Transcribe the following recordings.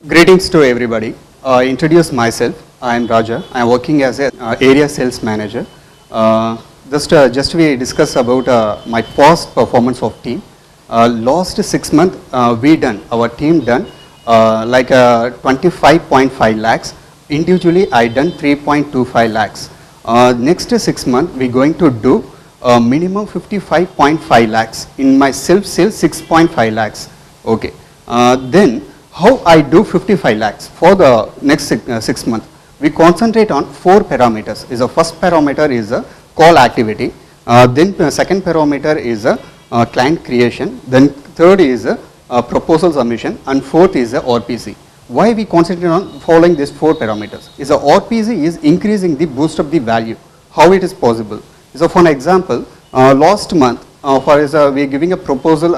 Greetings to everybody. Introduce myself. I am Raja. I am working as a area sales manager. Just we discuss about my past performance of team. Last 6 months our team done like 25.5 lakhs. Individually I done 3.25 lakhs. Next 6 months we going to do minimum 55.5 lakhs. In my self sales 6.5 lakhs. Okay. Then how I do 55 lakhs for the next 6 months. We concentrate on 4 parameters. The first parameter is a call activity. Then the second parameter is a client creation. Then third is a proposal submission, and fourth is a RPC. Why we concentrate on following these 4 parameters? Is the RPC is increasing the boost of the value. How it is possible? So for an example, last month we are giving a proposal,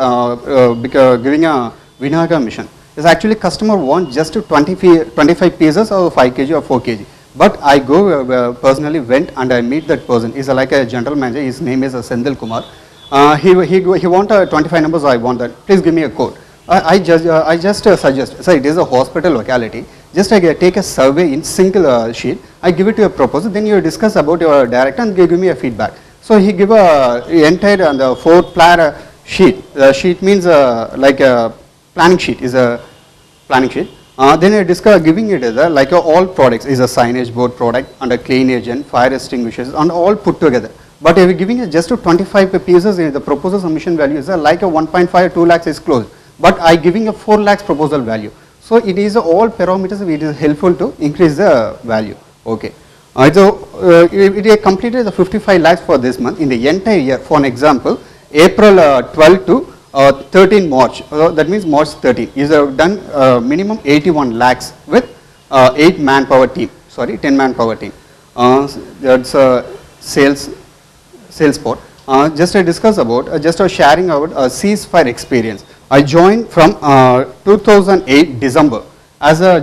giving a Vinayaga mission. Is actually customer want just 25 pieces or 5 kg or 4 kg. But I go personally went and I meet that person. He's like a general manager. His name is Sendil Kumar. He want 25 numbers. I want that. Please give me a code. I just suggest. So it is a hospital locality. Just I take a survey in single sheet. I give it to a proposal. Then you discuss about your director and give me a feedback. So he give a entire and the 4 platter sheet. The sheet means like a planning sheet is a planning sheet. Then I discuss giving it as a, like all products is a signage board product and a clean agent, fire extinguishers and all put together. But if we are giving it just to 25 pieces, the proposal submission value is like a 1.5 2 lakhs is closed. But I giving a 4 lakhs proposal value. So it is all parameters it is helpful to increase the value. Okay. It completed the 55 lakhs for this month in the entire year. For an example, April 12 to 13 March, that means March 13, is done minimum 81 lakhs with 8 manpower team, 10 manpower team. That's sales part. Just I discuss about, just sharing about ceasefire experience. I joined from 2008 December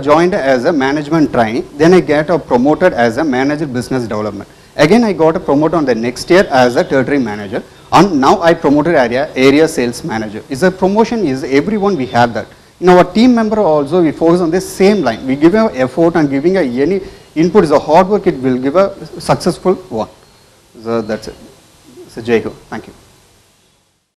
joined as a management trainee, then I get promoted as a manager business development. Again I got a promoted on the next year as a territory manager. And now I promoted area sales manager. Is a promotion is everyone we have that. In our team member also we focus on the same line. We give our effort and giving any input is a hard work, it will give a successful one. So that's it. So Jai Ho. Thank you.